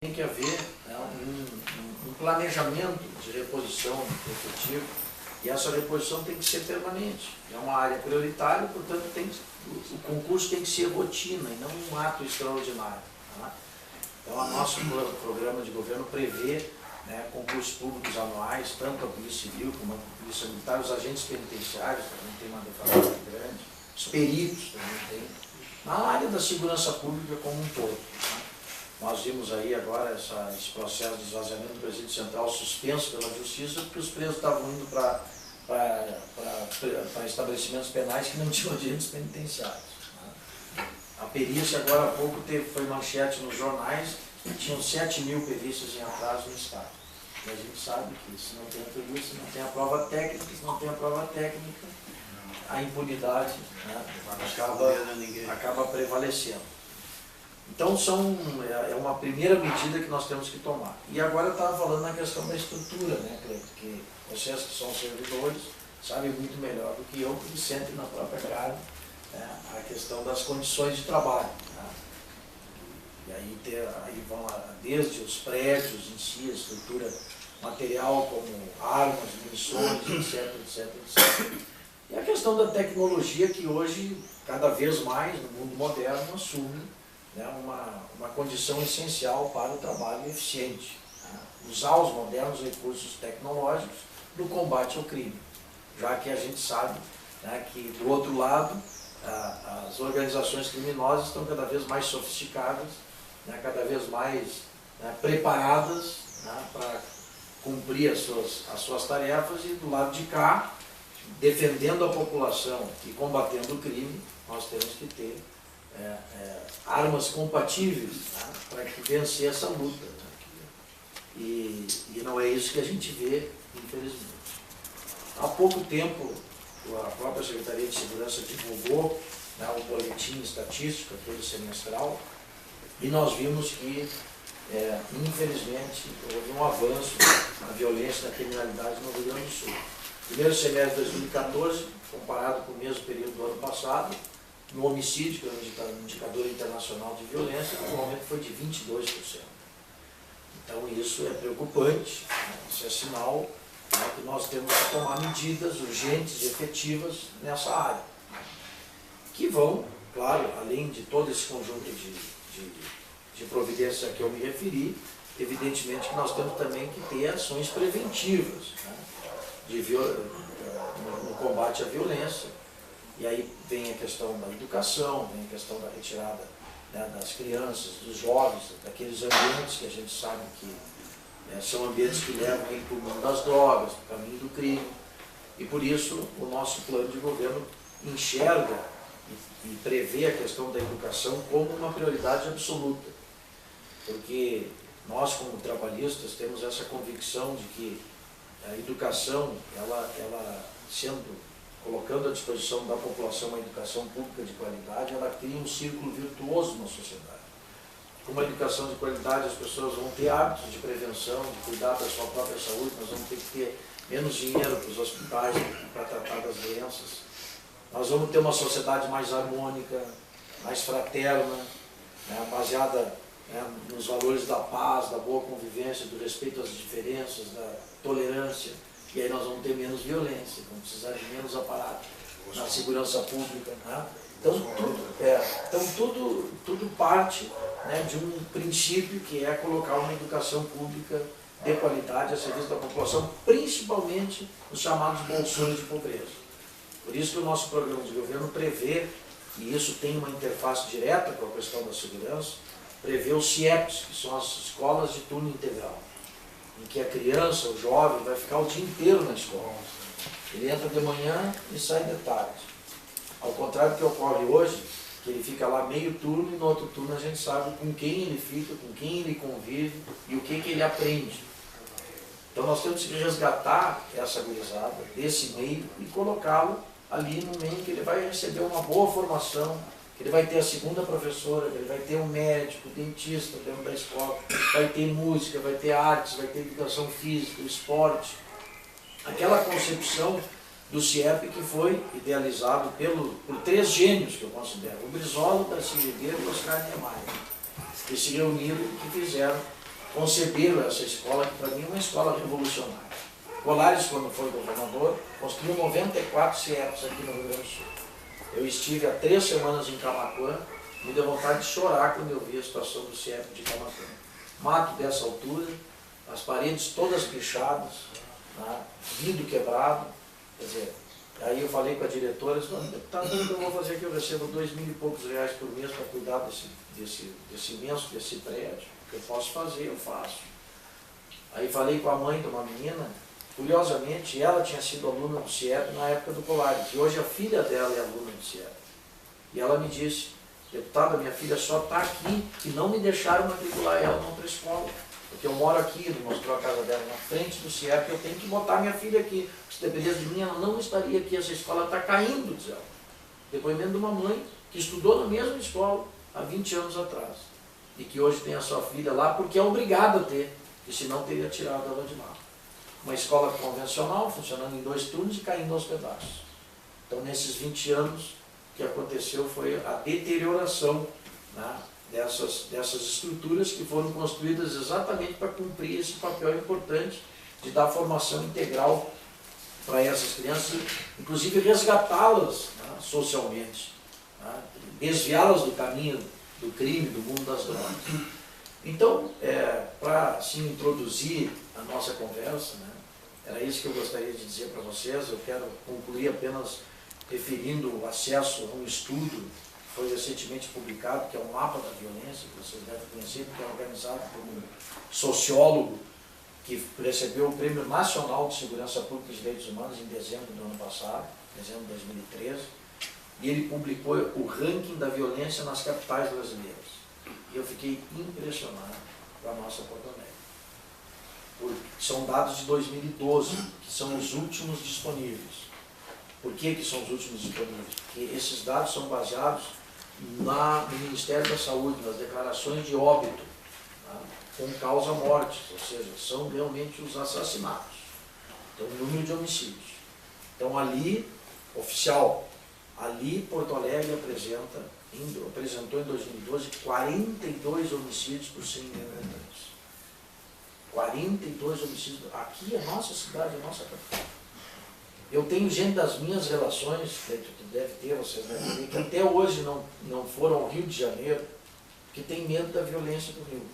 Tem que haver, né, um planejamento de reposição efetivo, e essa reposição tem que ser permanente. É uma área prioritária, portanto o concurso tem que ser rotina e não um ato extraordinário. Tá? Então o nosso programa de governo prevê, né, concursos públicos anuais, tanto a Polícia Civil como a Polícia Militar, os agentes penitenciários também tem uma defasagem grande, os peritos também tem, na área da segurança pública como um todo. Tá? Nós vimos aí agora esse processo de esvaziamento do presídio central suspenso pela Justiça, porque os presos estavam indo para estabelecimentos penais que não tinham agentes penitenciários. Né? A perícia agora há pouco foi manchete nos jornais, tinham 7.000 perícias em atraso no Estado. E a gente sabe que se não tem a perícia, se não tem a prova técnica, se não tem a prova técnica, a impunidade, né, acaba prevalecendo. Então é uma primeira medida que nós temos que tomar. E agora eu estava falando na questão da estrutura, né, Cleito, que vocês que são servidores sabem muito melhor do que eu, que sentem na própria carne, né, a questão das condições de trabalho. Né? E aí vão desde os prédios em si, a estrutura material como armas, munições, etc, etc, etc. E a questão da tecnologia que hoje, cada vez mais, no mundo moderno, assume, né, uma condição essencial para o trabalho eficiente. Né? Usar os modernos recursos tecnológicos no combate ao crime, já que a gente sabe, né, que, do outro lado, as organizações criminosas estão cada vez mais sofisticadas, né, cada vez mais, né, preparadas, né, para cumprir as suas tarefas, e do lado de cá, defendendo a população e combatendo o crime, nós temos que ter armas compatíveis, né, para vencer essa luta. Né? E não é isso que a gente vê, infelizmente. Há pouco tempo, a própria Secretaria de Segurança divulgou, né, o boletim estatístico, aquele semestral, e nós vimos que, infelizmente, houve um avanço na violência e na criminalidade no Rio Grande do Sul. Primeiro semestre de 2014, comparado com o mesmo período do ano passado, no homicídio, que é um indicador internacional de violência, o aumento foi de 22%. Então isso é preocupante, né? Isso é sinal, né, que nós temos que tomar medidas urgentes e efetivas nessa área, que vão, claro, além de todo esse conjunto de providências a que eu me referi, evidentemente que nós temos também que ter ações preventivas, né, no combate à violência. E aí vem a questão da educação, vem a questão da retirada, né, das crianças, dos jovens, daqueles ambientes que a gente sabe que são ambientes que levam ele para o mundo das drogas, para o caminho do crime. E por isso o nosso plano de governo enxerga e prevê a questão da educação como uma prioridade absoluta. Porque nós, como trabalhistas, temos essa convicção de que a educação, ela colocando à disposição da população uma educação pública de qualidade, ela cria um círculo virtuoso na sociedade. Com uma educação de qualidade, as pessoas vão ter hábitos de prevenção, de cuidar da sua própria saúde, nós vamos ter que ter menos dinheiro para os hospitais para tratar das doenças. Nós vamos ter uma sociedade mais harmônica, mais fraterna, né, baseada, né, nos valores da paz, da boa convivência, do respeito às diferenças, da tolerância. E aí nós vamos ter menos violência, vamos precisar de menos aparato na segurança pública. Né? Então tudo parte, né, de um princípio que é colocar uma educação pública de qualidade a serviço da população, principalmente os chamados bolsões de pobreza. Por isso que o nosso programa de governo prevê, e isso tem uma interface direta com a questão da segurança, prevê os CIEPs, que são as escolas de turno integral, em que a criança, o jovem, vai ficar o dia inteiro na escola. Ele entra de manhã e sai de tarde. Ao contrário do que ocorre hoje, que ele fica lá meio turno e no outro turno a gente sabe com quem ele fica, com quem ele convive e o que ele aprende. Então nós temos que resgatar essa gurizada desse meio e colocá-lo ali no meio que ele vai receber uma boa formação, que ele vai ter a segunda professora, que ele vai ter um médico, dentista dentro da escola, vai ter música, vai ter artes, vai ter educação física, esporte. Aquela concepção do CIEP que foi idealizado por 3 gênios que eu considero, o Brizola, o Darcy Ribeiro e o Oscar Niemeyer, que se reuniram e que fizeram conceberam essa escola, que para mim é uma escola revolucionária. Colares, quando foi governador, construiu 94 CIEPs aqui no Rio Grande do Sul. Eu estive há 3 semanas em Camaquã, me deu vontade de chorar quando eu vi a situação do CIEP de Camaquã. Mato dessa altura, as paredes todas pichadas, né, vidro quebrado, quer dizer, aí eu falei com a diretora, deputado, o que eu vou fazer aqui? Eu recebo 2.000 e poucos reais por mês para cuidar desse imenso, desse prédio. O que eu posso fazer, eu faço. Aí falei com a mãe de uma menina, curiosamente, ela tinha sido aluna do CIEP na época do Colares, e hoje a filha dela é aluna do CIEP. E ela me disse, deputada, minha filha só está aqui e não me deixaram matricular ela numa outra escola. Porque eu moro aqui, ele mostrou a casa dela na frente do CIEP, eu tenho que botar minha filha aqui. Se dependesse de mim, ela não estaria aqui, essa escola está caindo, diz ela. Depoimento de uma mãe que estudou na mesma escola há 20 anos atrás. E que hoje tem a sua filha lá porque é obrigada a ter, porque senão teria tirado ela de lá. Uma escola convencional, funcionando em 2 turnos e caindo aos pedaços. Então, nesses 20 anos, o que aconteceu foi a deterioração, né, dessas estruturas que foram construídas exatamente para cumprir esse papel importante de dar formação integral para essas crianças, inclusive resgatá-las, né, socialmente, né, desviá-las do caminho do crime, do mundo das drogas. Então, para assim, introduzir a nossa conversa, né, era isso que eu gostaria de dizer para vocês. Eu quero concluir apenas referindo o acesso a um estudo que foi recentemente publicado, que é o Mapa da Violência, que vocês devem conhecer, que é organizado por um sociólogo que recebeu o Prêmio Nacional de Segurança Pública e Direitos Humanos em dezembro do ano passado, dezembro de 2013, e ele publicou o ranking da violência nas capitais brasileiras. E eu fiquei impressionado com a nossa Porto Alegre. São dados de 2012, que são os últimos disponíveis. Por que são os últimos disponíveis? Porque esses dados são baseados no Ministério da Saúde, nas declarações de óbito, tá, com causa morte, ou seja, são realmente os assassinatos. Então, o número de homicídios. Então, ali, oficial, ali Porto Alegre apresentou em 2012 42 homicídios por 100 mil habitantes. 42 homicídios. Aqui é a nossa cidade, a nossa capital. Eu tenho gente das minhas relações, que deve ter, vocês devem ter, que até hoje não foram ao Rio de Janeiro, que tem medo da violência do Rio.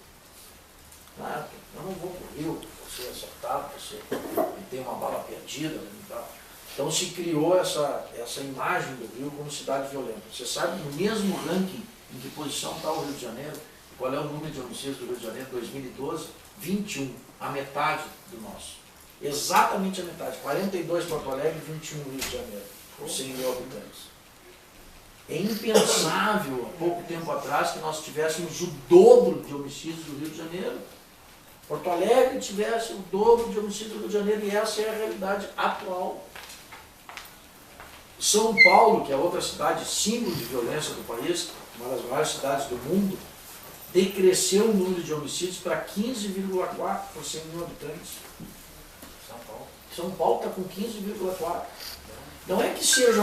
Ah, eu não vou para o Rio, você é assaltado, você tem uma bala perdida. Então se criou essa imagem do Rio como cidade violenta. Você sabe, no mesmo ranking em que posição está o Rio de Janeiro, qual é o número de homicídios do Rio de Janeiro em 2012? 21, a metade do nosso. Exatamente a metade, 42 Porto Alegre e 21 Rio de Janeiro, por 100 mil habitantes. É impensável, há pouco tempo atrás, que nós tivéssemos o dobro de homicídios do Rio de Janeiro. Porto Alegre tivesse o dobro de homicídios do Rio de Janeiro, e essa é a realidade atual. São Paulo, que é outra cidade símbolo de violência do país, uma das maiores cidades do mundo, decresceu o número de homicídios para 15,4 por 100 mil habitantes. São Paulo está com 15,4. Não é que seja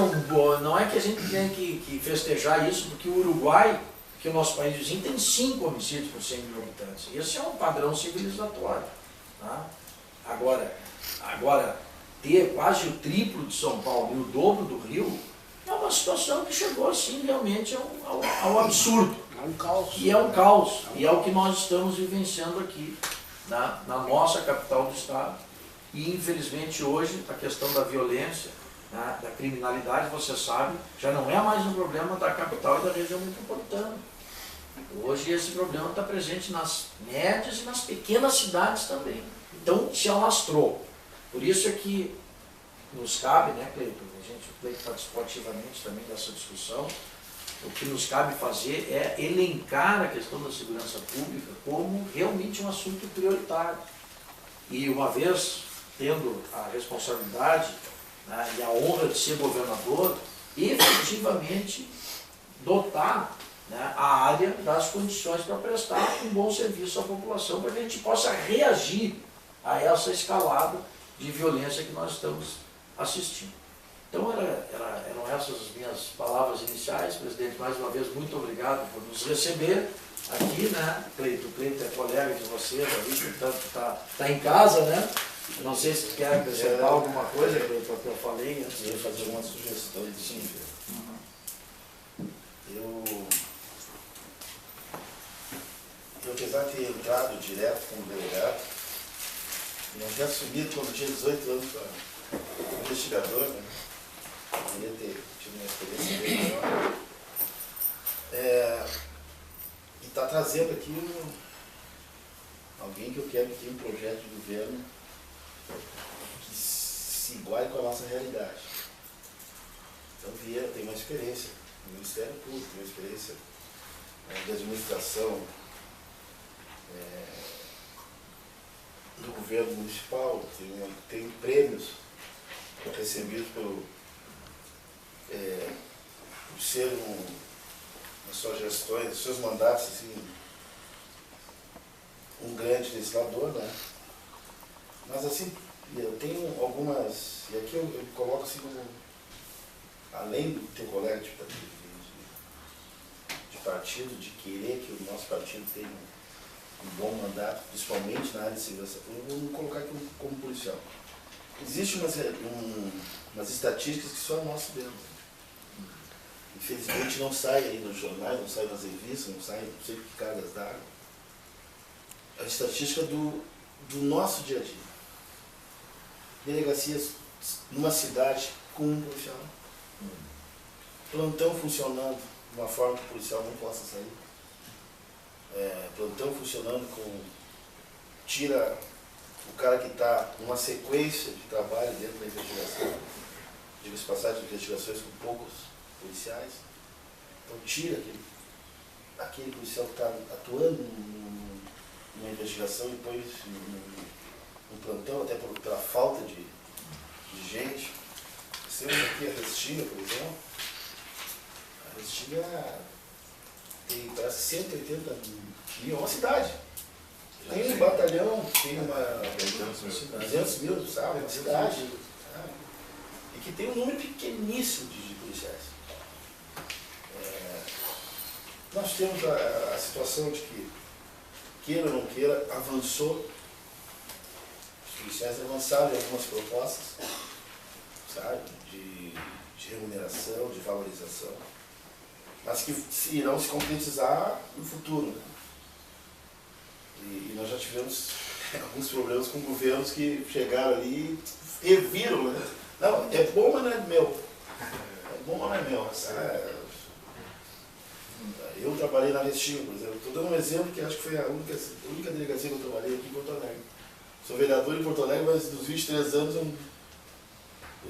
não é que a gente tenha que festejar isso, porque o Uruguai, que é o nosso país vizinho, tem 5 homicídios por 100 mil habitantes. Esse é um padrão civilizatório. Tá? Agora, ter quase o triplo de São Paulo e o dobro do Rio, é uma situação que chegou assim realmente ao absurdo. É um caos. E é um caos. E é o que nós estamos vivenciando aqui, na nossa capital do estado. E infelizmente hoje a questão da violência, né, da criminalidade, você sabe, já não é mais um problema da capital e da região metropolitana. Hoje esse problema está presente nas médias e nas pequenas cidades também. Então se alastrou. Por isso é que nos cabe, né, Cleiton? O Cleiton participou ativamente também dessa discussão. O que nos cabe fazer é elencar a questão da segurança pública como realmente um assunto prioritário. E uma vez tendo a responsabilidade, né, e a honra de ser governador, efetivamente dotar, né, a área das condições para prestar um bom serviço à população, para que a gente possa reagir a essa escalada de violência que nós estamos assistindo. Então eram essas as minhas palavras iniciais. Presidente, mais uma vez, muito obrigado por nos receber aqui, né, Cleito? O Cleito é colega de vocês ali, portanto tá em casa, né? Não sei se quer acrescentar alguma coisa, Cleito, que eu falei antes de fazer uma sugestão. Sim. Eu, apesar de ter entrado direto como delegado, não ter assumido quando tinha 18 anos como investigador, né? Eu queria ter tido uma experiência bem maior. E está trazendo aqui alguém que eu quero que tenha um projeto de governo que se iguale com a nossa realidade. Então, Vieira tem uma experiência no Ministério Público, tem uma experiência de administração do governo municipal, tem prêmios recebidos por ser nas suas gestões, nos seus mandatos, assim, um grande legislador, né? Mas assim, eu tenho algumas, e aqui eu coloco assim como, além do teu colega de partido, de querer que o nosso partido tenha um bom mandato, principalmente na área de segurança pública, eu vou colocar aqui como policial. Existem umas estatísticas que só nós sabemos. Infelizmente não sai aí nos jornais, não sai nas revistas, não sai, não sei que cargas d'água. A estatística do nosso dia a dia. Delegacias numa cidade com um policial. Plantão funcionando de uma forma que o policial não possa sair. Plantão funcionando tira o cara que está numa sequência de trabalho dentro da investigação, diga-se passagem, de investigações com poucos policiais. Então tira aquele policial que está atuando numa investigação e põe no plantão, até pela falta de gente. Temos aqui a Restinga, por exemplo. A Restinga tem parece 180 mil, é uma cidade. Tem um batalhão, tem 200 mil, sabe? Uma cidade. Sabe? E que tem um número pequeníssimo de policiais. Nós temos a situação de que, queira ou não queira, avançou. Os policiais avançaram em algumas propostas, sabe? De remuneração, de valorização, mas que irão se concretizar no futuro. Né? E nós já tivemos alguns problemas com governos que chegaram ali e viram, né? Não, é bom, mas não é meu. É bom, mas não é meu. Eu trabalhei na Restinga, por exemplo. Estou dando um exemplo que acho que foi a única delegacia que eu trabalhei aqui em Porto Alegre. Sou vereador em Porto Alegre, mas dos 23 anos eu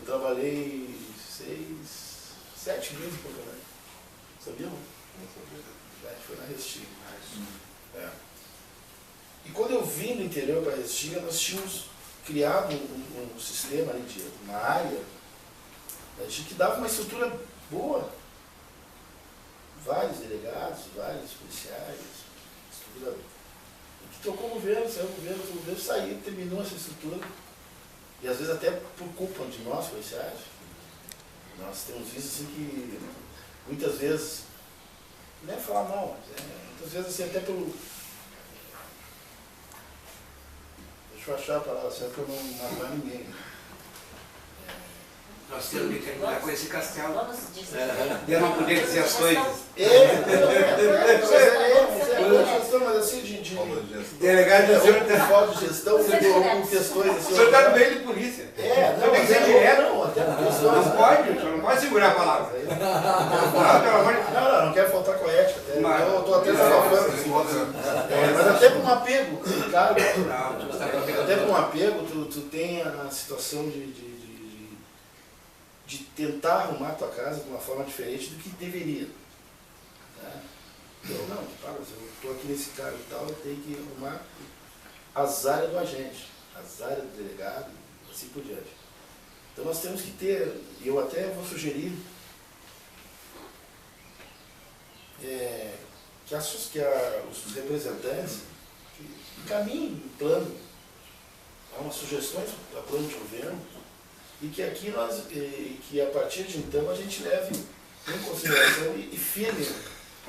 trabalhei 7 meses em Porto Alegre. Sabia, não? Não sabia. Foi na Restinga. E quando eu vim do interior para a Restinga, nós tínhamos criado um sistema ali uma área, que dava uma estrutura boa. Vários delegados, vários policiais, estrutura. E que trocou o governo, saiu o governo saiu, terminou essa estrutura. E às vezes até por culpa de nós, policiais, nós temos visto assim que muitas vezes, não é falar mal, mas muitas vezes assim até pelo. Deixa eu achar a palavra certa para não matar ninguém. Nós temos que terminar com esse castelo. Eu não podia dizer as coisas. Mas assim, delegado de falta de gestão, com questões assim. O senhor está no meio de polícia. O senhor tem que ser direto. Não pode, o senhor não pode segurar a palavra. Não quero faltar com a ética. Eu estou até falando assim. Mas até por um apego, cara. Até por um apego, tu tem a situação de tentar arrumar a tua casa de uma forma diferente do que deveria. Né? Eu estou aqui nesse cargo e tal, eu tenho que arrumar as áreas do agente, as áreas do delegado, e assim por diante. Então nós temos que ter, e eu até vou sugerir que os representantes encaminhem um plano, umas sugestões para plano de governo, e que aqui que a partir de então a gente leve em consideração e firme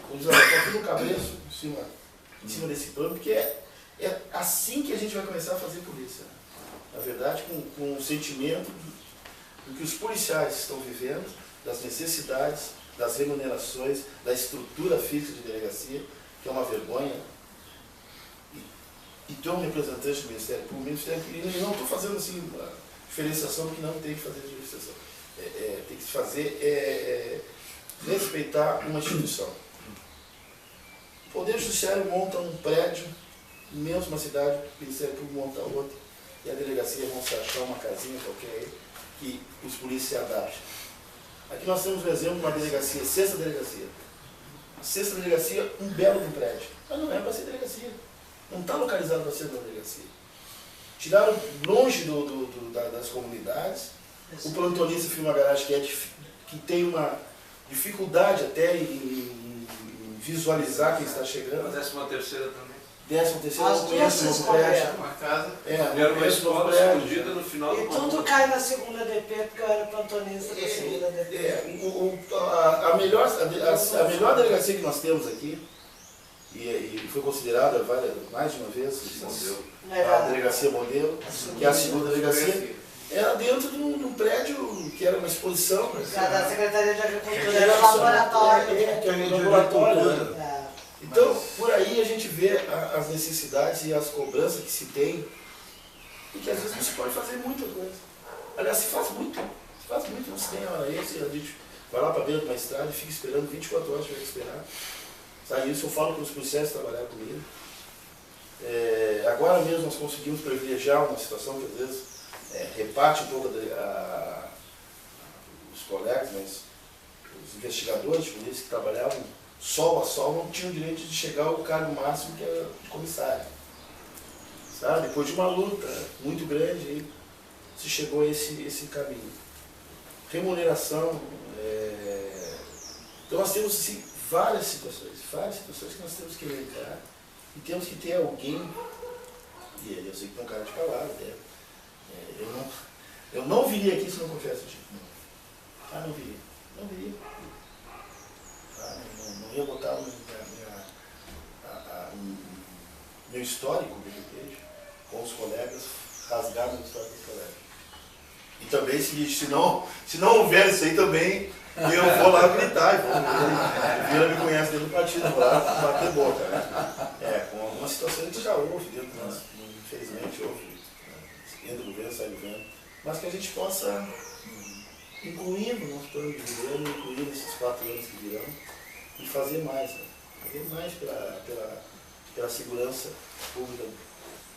tudo o cabeço em cima desse plano, porque é assim que a gente vai começar a fazer polícia. Na verdade, com o sentimento do que os policiais estão vivendo, das necessidades, das remunerações, da estrutura fixa de delegacia, que é uma vergonha. E ter um representante do Ministério Público, e não estou fazendo assim uma diferenciação que não tem que fazer diferenciação. Tem que se fazer respeitar uma instituição. O Poder Judiciário monta um prédio imenso, uma cidade, o Ministério Público monta outra, e a delegacia vão se achar uma casinha qualquer aí, que os polícias se adaptem. Aqui nós temos um exemplo de uma delegacia, sexta delegacia. A sexta delegacia, um belo de um prédio. Mas não é para ser delegacia. Não está localizado para ser uma delegacia. Tiraram longe das comunidades. O plantonista firma garagem que tem uma dificuldade até em visualizar quem está chegando. A 13ª também. 13ª não conheço no prédio. Uma casa. Era uma escola escondida no final do E tudo cai na segunda DP, porque eu era plantonista da segunda DP. A melhor delegacia que nós temos aqui, e foi considerada mais de uma vez, a delegacia modelo, que é a segunda delegacia, era dentro de um prédio que era uma exposição. Da Secretaria de Agricultura, era um laboratório. Que era um laboratório, né? Então, por aí a gente vê as necessidades e as cobranças que se tem, e que às vezes não se pode fazer muita coisa. Aliás, se faz muito, não se tem hora extra, a gente vai lá para dentro de uma estrada e fica esperando 24 horas para esperar. Sabe, isso eu falo para os policiais que trabalharam comigo. Agora mesmo nós conseguimos privilegiar uma situação que às vezes reparte um pouco os colegas, mas os investigadores de polícia que trabalhavam sol a sol não tinham direito de chegar ao cargo máximo que era de comissário. Sabe? Depois de uma luta muito grande, aí se chegou a esse caminho. Remuneração. Então nós temos assim, várias situações que nós temos que elencar e temos que ter alguém, e eu sei que tem um cara de palavra, eu não viria aqui se não confesso tipo, não viria. Não ia botar meu histórico do BPG com os colegas, rasgar meu histórico dos colegas. E também, se não houver isso aí também, eu vou lá gritar. O Vila me conhece dentro do partido, vou lá bater boca. Né? Com algumas situações que já houve dentro do nosso, infelizmente houve, entra o governo, sai do governo, mas que a gente possa incluir no nosso plano de governo, incluir nesses 4 anos que virão, e fazer mais, né? Fazer mais pela segurança pública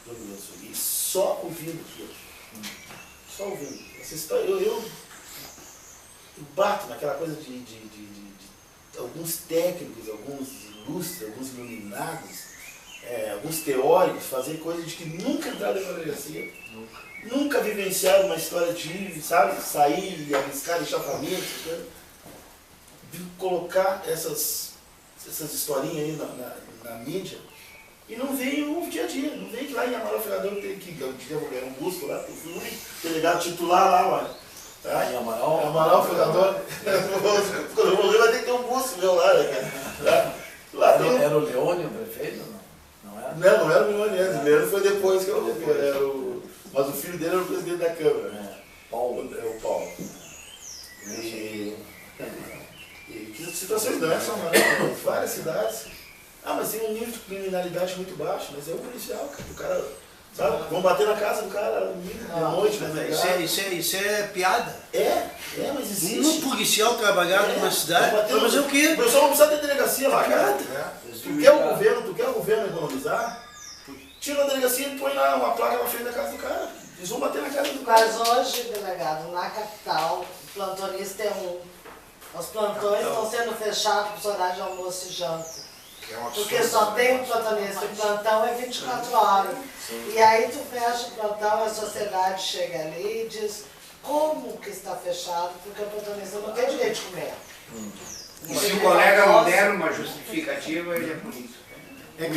do Rio Grande do Sul. E só ouvindo os outros. Só ouvindo. Essa história, eu bato naquela coisa de alguns técnicos, alguns ilustres, alguns iluminados, alguns teóricos, fazer coisas de que nunca entraram na delegacia, nunca vivenciaram uma história de, sabe, sair e arriscar, deixar a família, colocar essas historinhas aí na mídia e não veio o dia a dia, não veio que lá em Amaral Fregador tem que devolver um busto lá, o delegado titular lá, olha. Tá? Em Amaral Fregador, quando eu morrer vai ter que ter um busto meu lá. Era o Leone o prefeito? Não era? Não era o Leone antes, o Leone foi depois que eu mas o filho dele era o presidente da Câmara. Paulo. O Paulo. E que situações dessas, várias cidades. Mas tem um nível de criminalidade muito baixo, mas é um policial, cara. O cara, sabe, vão bater na casa do cara à noite, Isso é piada. Mas existe. Um policial trabalhar numa cidade, vai fazer o quê? O pessoal não precisa ter delegacia lá, cara. Tu quer o governo economizar? Tira a delegacia e põe lá uma placa na frente da casa do cara. Eles vão bater na casa do cara. Mas hoje, delegado, na capital, o plantonista é um. Os plantões estão sendo fechados para os horários de almoço e janta. Porque só tem um plantonista, o plantão é 24 horas. E aí tu fecha o plantão, a sociedade chega ali e diz como que está fechado, porque o plantonista não tem direito de comer. E se o colega não der uma justificativa, ele é punido. É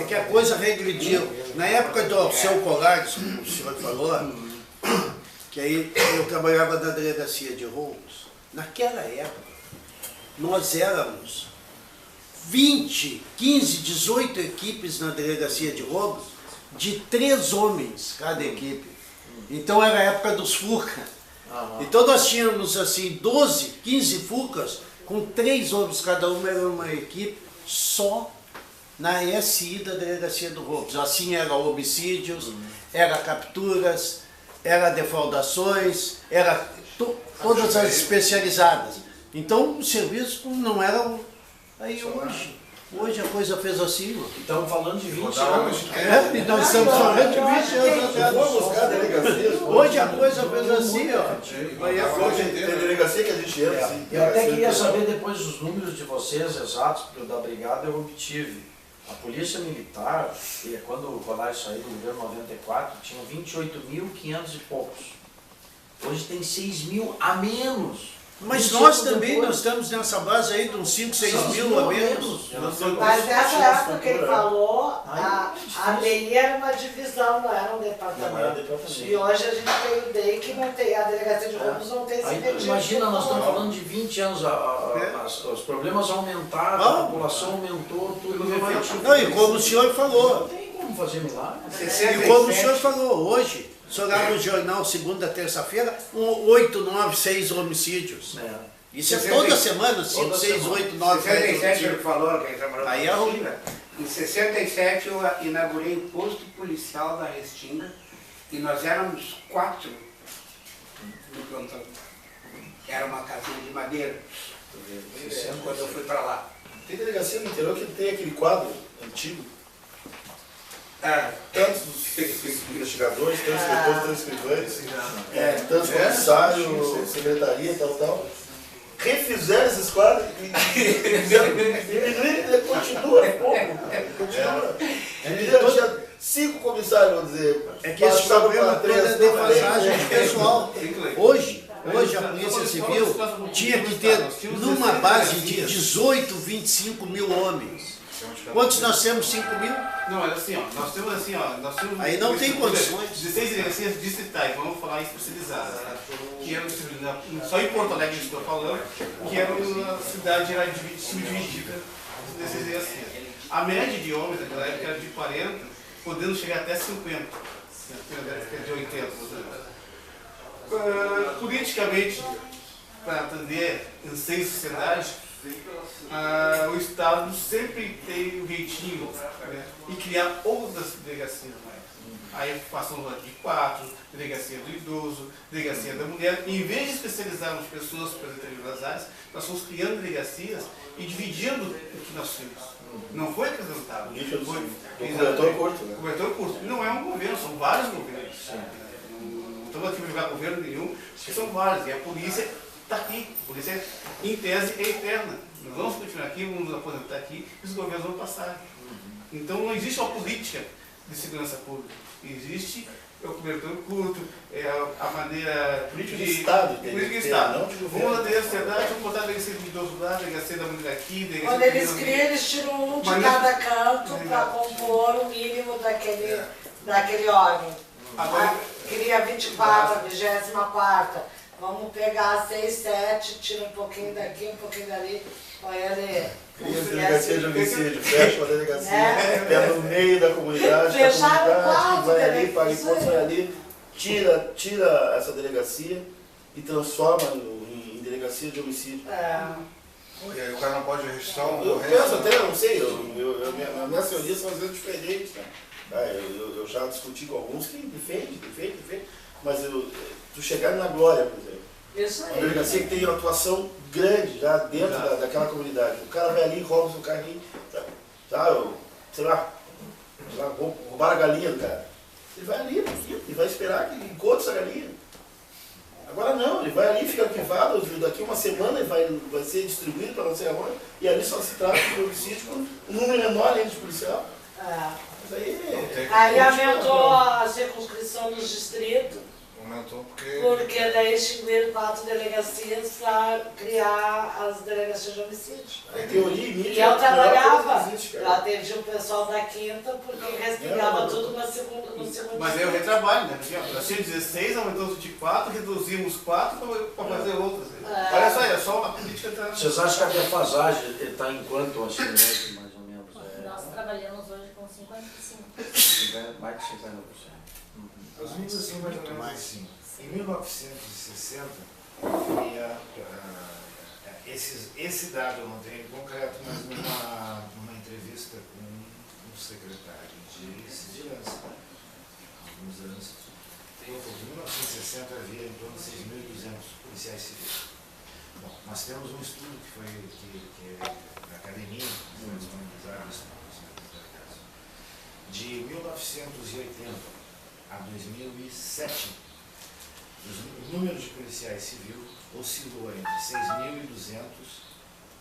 que a coisa regrediu. Na época do Alceu Colares, como o senhor falou, que aí eu trabalhava na delegacia de roubos. Naquela época, nós éramos 20, 15, 18 equipes na delegacia de roubos, de 3 homens cada equipe. Então era a época dos FUCA. Então nós tínhamos assim 12, 15 FUCAs, com 3 homens cada uma, era uma equipe só na SI da delegacia do roubos. Assim era homicídios, era capturas, era defraudações, era todas as especializadas. Então o serviço não era... Aí hoje a coisa fez assim. ó. Estamos falando de 20 anos. E nós estamos falando de 20 anos atrás. Vamos buscar delegacias. Hoje a coisa fez assim, ó. Hoje tem delegacia que a gente entra. Assim, Eu até queria saber depois os números de vocês exatos, porque o da brigada eu obtive. A Polícia Militar, quando o Colégio saiu do governo 94, tinha 28.500 e poucos. Hoje tem 6.000 a menos. Mas nós também, nós estamos nessa base aí de uns 5, 6 mil a menos. Mas nessa época que ele falou, a DI era uma divisão, não era um departamento. E hoje a gente tem o DI que não tem, a delegacia de roubos não tem esse pedido. Imagina, nós estamos falando de 20 anos, os problemas aumentaram, a população aumentou, tudo refletiu. Não, e como o senhor falou. Não tem como fazer milagre. E como o senhor falou, hoje, o senhor abre o jornal segunda, terça-feira, 8, 9, 6 homicídios. Isso é toda semana, 5, 6, 8, 9, 10 67 ele homicídios. falou, que ele trabalhou Aí na é ruim. Restinga. Em 67 eu inaugurei o posto policial da Restinga e nós éramos 4 no plantão. Era uma casinha de madeira. Quando eu fui para lá. Tem delegacia no interior que tem aquele quadro antigo. Tantos investigadores, tantos diretores, tantos escrivães, tantos comissários, secretaria, tal. Refizeram esses quadros e diminuíram, continua pouco. Tinha 5 comissários, vou dizer. É que esse problema todo é defasagem de pessoal. Hoje a Polícia Civil tinha que ter numa base de 18, 25 mil homens. Quantos nós temos? 5 mil? Não, mas assim, ó, nós temos Aí não tem condições. 16 delegacias distritais, vamos falar especializadas, né? Que eram só em Porto Alegre que estou falando, que era uma cidade era subdividida em 16 delegacias. A média de homens naquela época era de 40, podendo chegar até 50, de 80. Politicamente, para atender anseios de sociedade, o Estado sempre tem o jeitinho, né, e criar outras delegacias mais. Aí passamos lá de 4, delegacia do idoso, delegacia da mulher. E em vez de especializarmos pessoas para determinadas áreas, nós fomos criando delegacias e dividindo o que nós tínhamos. Não foi acrescentado. Foi cobertor curto, né? Cobertor curto. E não é um governo, são vários governos. Não estamos aqui para jogar governo nenhum, porque são vários. E a polícia está aqui. A polícia, em tese, é eterna. Nós vamos continuar aqui, vamos nos aposentar aqui, e os governos vão passar. Então não existe uma política de segurança pública. Existe o cobertor curto, a maneira política de Estado. Política de Estado. Vamos atender a sociedade, vamos botar a delegacia do idoso lá, a delegacia da mulher aqui. Quando eles criam, eles tiram um de cada canto para compor o mínimo daquele órgão. Agora, cria 24, a 24ª. Vamos pegar 6, 7, tira um pouquinho daqui, um pouquinho dali. Olha ali. Cria a delegacia de homicídio, fecha a delegacia, é no meio da comunidade, vai ali, paga imposto, vai ali, tira essa delegacia e transforma em delegacia de homicídio. E aí o cara não pode registrar um Eu penso até, não sei, as minhas teorias são às vezes diferentes, né? Eu já discuti com alguns que defendem, mas tu chegar na Glória, por exemplo, isso aí. uma delegacia que tem uma atuação grande já dentro daquela comunidade. O cara vai ali e rouba o seu carrinho, sei lá, roubar a galinha do cara. Ele vai ali e vai esperar que encontre essa galinha. Agora não, ele vai ali, fica arquivado, daqui uma semana ele vai ser distribuído para não sei aonde, e ali só se trata de homicídio com um número menor ainda de policial. Aí aumentou a circunscrição dos distritos. aumentou porque... Porque daí extinguiram 4 delegacias para criar as delegacias de homicídio. A teoria e E eu trabalhava, existe, eu cara. atendia o pessoal da quinta, porque respingava tudo no segundo Mas aí é o dia. retrabalho, né? Nós tínhamos 16, aumentamos de 4, reduzimos 4 para fazer outras. Né? É. Olha só, é só uma política. Vocês acham que a defasagem está em quanto assim, né, mais ou menos? Nós trabalhamos hoje com 55. Mais de 50%. Os números assim, mais ou menos assim. Em 1960, havia, esse dado eu não tenho em concreto, mas numa entrevista com um secretário de segurança, há alguns anos, em 1960 havia em torno de 6.200 policiais civis. Bom, nós temos um estudo que é da academia, que foi disponibilizado de 1980 a 2007, o número de policiais civis oscilou entre 6.200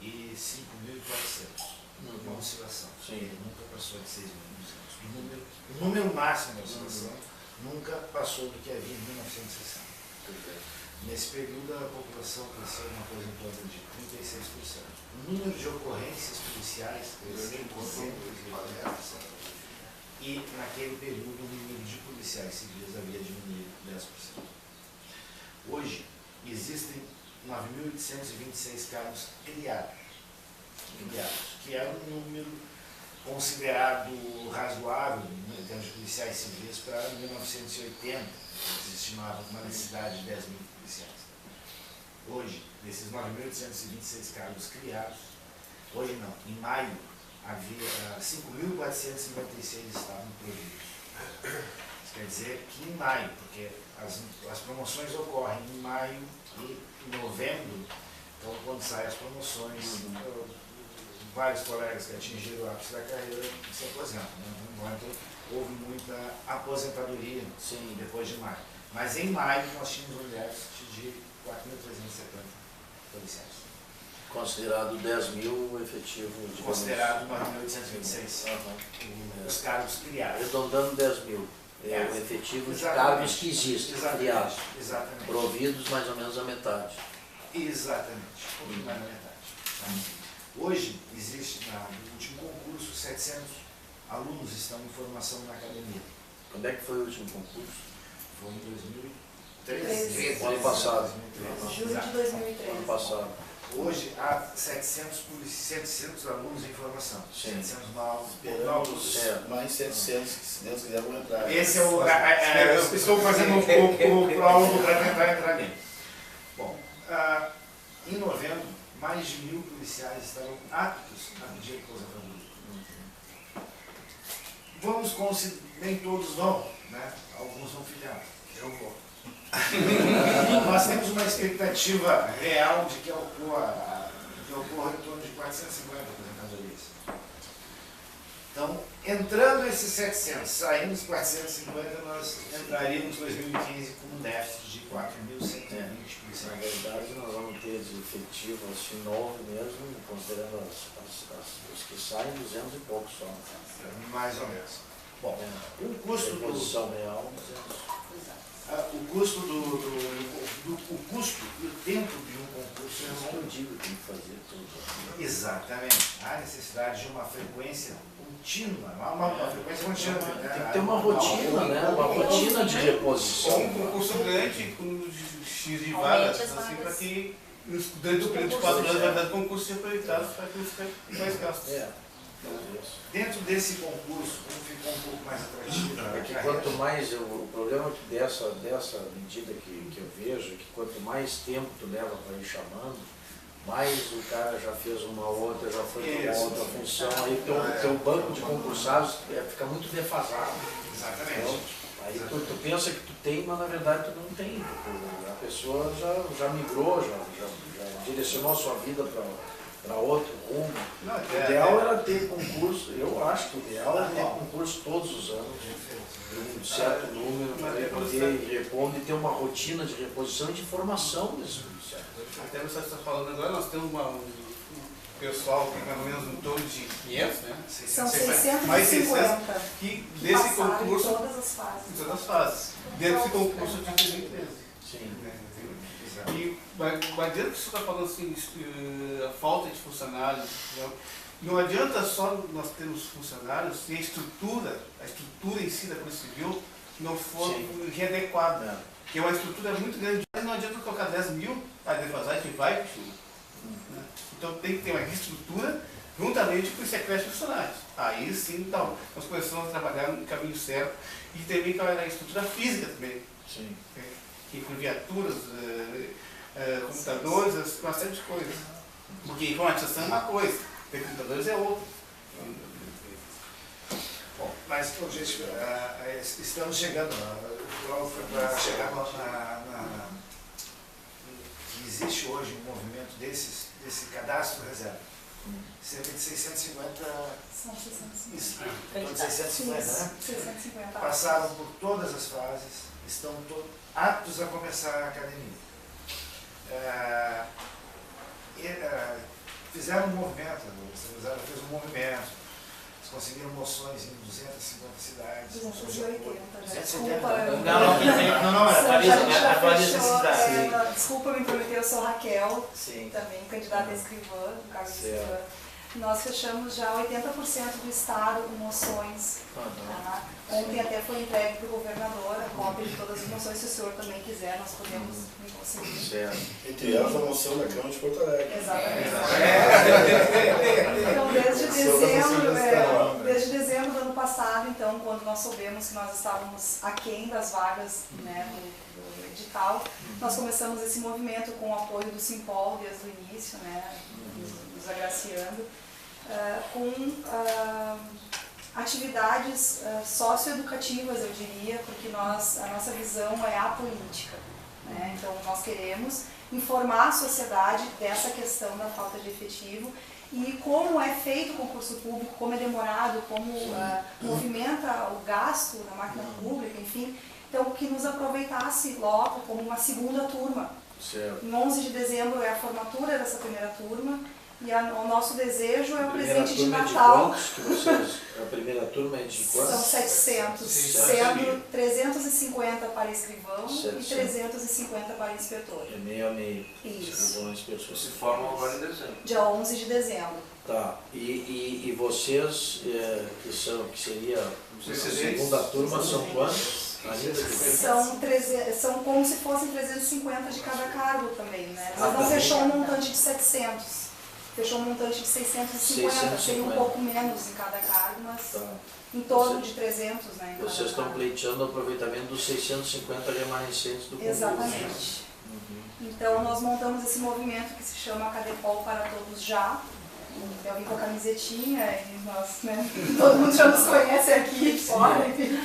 e 5.400. Uma oscilação. Ele nunca passou de 6.200. O número máximo da oscilação nunca passou do que havia em 1960. Nesse período, a população cresceu uma coisa em torno de 36%. O número de ocorrências policiais cresceu em 140%. E, naquele período, o número de policiais civis havia diminuído 10%. Hoje, existem 9.826 cargos criados, que é um número considerado razoável em termos de policiais civis para 1980, se estimava uma necessidade de 10.000 policiais. Hoje, desses 9.826 cargos criados, hoje não, em maio, havia 5.456 estavam proibidos. Isso quer dizer que em maio, porque as promoções ocorrem em maio e em novembro, então quando saem as promoções, vários colegas que atingiram o ápice da carreira se aposentam. Né? Então houve muita aposentadoria depois de maio. Mas em maio nós tínhamos um déficit de 4.370 policiais. Considerado 10.000 efetivo, digamos. Considerado 9.826. Os cargos criados. Arredondando 10.000. É o efetivo de Exatamente. cargos que existem, criados. Exatamente. Providos mais ou menos a metade. Exatamente. Um pouquinho mais da metade. Hoje, existe no último concurso 700 alunos estão em formação na academia. Quando é que foi o último concurso? Foi em 2013. Ano passado. Julho de 2013. Ano passado. Hoje há 700 alunos em formação. Sim. 700 novos. Mais 700, que se Deus quiser, vão entrar. Esse é o. Eu estou fazendo um pouco o prólogo para tentar entrar ali. Bom, em novembro, mais de 1.000 policiais estavam aptos a pedir aposentadoria. Vamos considerar, nem todos vão, né? Alguns vão filiar. Eu vou. Nós temos uma expectativa real de que ocorra em torno de 450 aposentadorias. Então, entrando esses 700, saindo os 450, nós entraríamos em 2015 com um déficit de 4.120 policiais. Na verdade, nós vamos ter de efetivo assim, novo mesmo, considerando os que saem, 200 e poucos só. Mais ou menos. Bom, o custo Reposição real, 200. o custo o custo e o tempo de um concurso Eu não digo que tem que fazer tudo. exatamente. Há necessidade de uma frequência contínua, uma frequência contínua. Tem que ter uma rotina, né? Uma rotina de reposição. Um concurso grande, com X de vagas, assim, para que dentro do período de 4 anos vai dar concurso ser aproveitado para que não fique mais gasto. Dentro desse concurso, como ficou um pouco mais atrativo, É que quanto mais, o problema é que dessa medida que eu vejo, é que quanto mais tempo tu leva para ir chamando, mais o cara já fez uma outra, já foi para uma outra função, aí teu banco de concursados fica muito defasado. Exatamente. Então, aí tu pensa que tu tem, mas na verdade tu não tem. A pessoa já migrou, já direcionou a sua vida para outro rumo. O ideal era ter concurso, eu acho que o ideal era ter concurso todos os anos, um certo número, para poder repor e ter uma rotina de reposição e de formação desses policiais. Até você está falando agora, nós temos pessoal tem mais ou menos em torno de 500, né? São 650. Mais 600 650 que que desse passaram concurso, em todas as fases. em todas as fases, dentro desse concurso de 2013. Sim. Né? E não adianta que você está falando assim, a falta de funcionários, entendeu? Não adianta só nós termos funcionários se a estrutura em si da Polícia Civil não for readequada. Que é uma estrutura muito grande, mas não adianta colocar 10 mil, a defasagem que vai continuar. Né? Então tem que ter uma reestrutura juntamente com esse acréscimo de funcionários. Aí sim, então, nós começamos a trabalhar no caminho certo e também com a estrutura física também. Sim. Que inclui viaturas, computadores, uma série de coisas. Porque informatização é uma coisa, ter computadores é outra. Bom, mas, gente, estamos chegando, logo para chegar que existe hoje um movimento desse cadastro reserva. Cerca de 650, São 650. isso, então 650, né? 650. Passaram por todas as fases, estão aptos a começar a academia. Fizeram um movimento, fez um movimento. Conseguiram moções em 250 cidades. 280, já. 280. Não, atualiza a cidade. Desculpa me intrometer, eu sou Raquel, Sim. também candidata a escrivã, no cargo de Certo. escrivã. Nós fechamos já 80% do estado com moções. Tá? Ontem até foi entregue para o governador a cópia de todas as moções. Se o senhor também quiser, nós podemos conseguir. Certo. Entre elas a moção da Câmara de Porto Alegre. Exatamente. Então, desde dezembro do ano passado, então, quando nós soubemos que nós estávamos aquém das vagas, né, do edital, nós começamos esse movimento com o apoio do Simpol desde o início, né, nos agraciando, com atividades socioeducativas, eu diria, porque a nossa visão é apolítica. Né? Então, nós queremos informar a sociedade dessa questão da falta de efetivo e como é feito o concurso público, como é demorado, como movimenta o gasto na máquina pública, enfim. Então, que nos aproveitasse logo como uma segunda turma. Certo. Em 11 de dezembro é a formatura dessa primeira turma e o nosso desejo é o presente de Natal. A primeira turma é de quantos? São 700, sendo 350 para escrivão 700. e 350 para inspetor. É meio a meio. Isso. Escrivão, inspetor. Se formam agora em dezembro. Dia 11 de dezembro. Tá. E vocês, que seria a segunda turma, são quantos? São como se fossem 350 de cada cargo também, né? Mas não também. fechou um montante de 700. Fechou um montante de 650, seria um pouco menos em cada cargo, mas Tá. em torno de 300, né? Em cada Vocês estão cargo. pleiteando o aproveitamento dos 650 remanescentes do concurso. Exatamente. Então nós montamos esse movimento que se chama Cadepol para Todos Já. Eu vim com a camisetinha e nós, né, todo mundo já nos conhece aqui fora, enfim.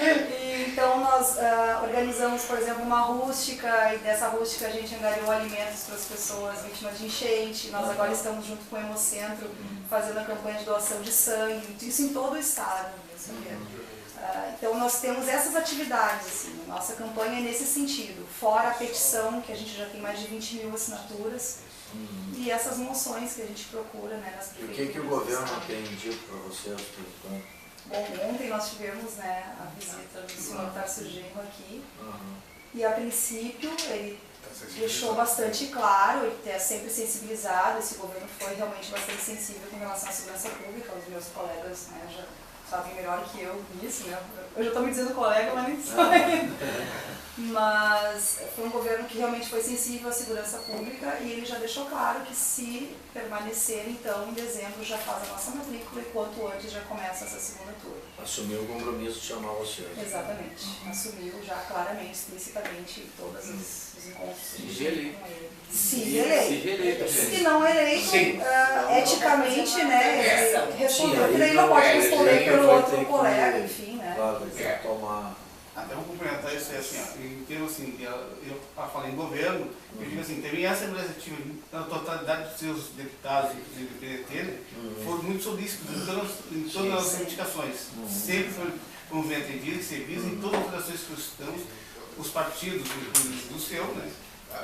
E, então nós organizamos, por exemplo, uma rústica e dessa rústica a gente angariou alimentos para as pessoas vítimas de enchente. Nós agora estamos junto com o Hemocentro fazendo a campanha de doação de sangue, isso em todo o estado. Então nós temos essas atividades, assim, nossa campanha é nesse sentido, fora a petição, que a gente já tem mais de 20 mil assinaturas, e essas moções que a gente procura, né, nas E o prefeituras. que o governo tem dito para vocês, por enquanto? Bom, ontem nós tivemos, né, a visita do senhor Tarso Genro aqui, e a princípio ele deixou bastante claro, ele é sempre sensibilizado, esse governo foi realmente bastante sensível com relação à segurança pública, os meus colegas, né, já sabem melhor que eu nisso, né? Eu já estou me dizendo colega, mas nem sei. Mas foi um governo que realmente foi sensível à segurança pública e ele já deixou claro que se permanecer, então, em dezembro já faz a nossa matrícula e quanto antes já começa essa segunda turma. Assumiu o compromisso de chamar vocês. Exatamente. Assumiu já claramente, explicitamente, todos os encontros Se eleito. com ele. Se eleito. Se Se não eleito, eticamente, né, ele respondeu, Sim, aí porque daí não pode ele responder pelo vai outro ter que- colega, enfim, né. Claro, vai ter que tomar. Até vou complementar isso aí, assim, ó, em termos assim, eu falei em governo, eu digo assim, também a Assembleia Legislativa, na totalidade dos seus deputados, inclusive do PDT, foram muito solícitos em todas as reivindicações. Sempre foram bem atendidos e servidos em todas as ações que estamos, os partidos do seu, né?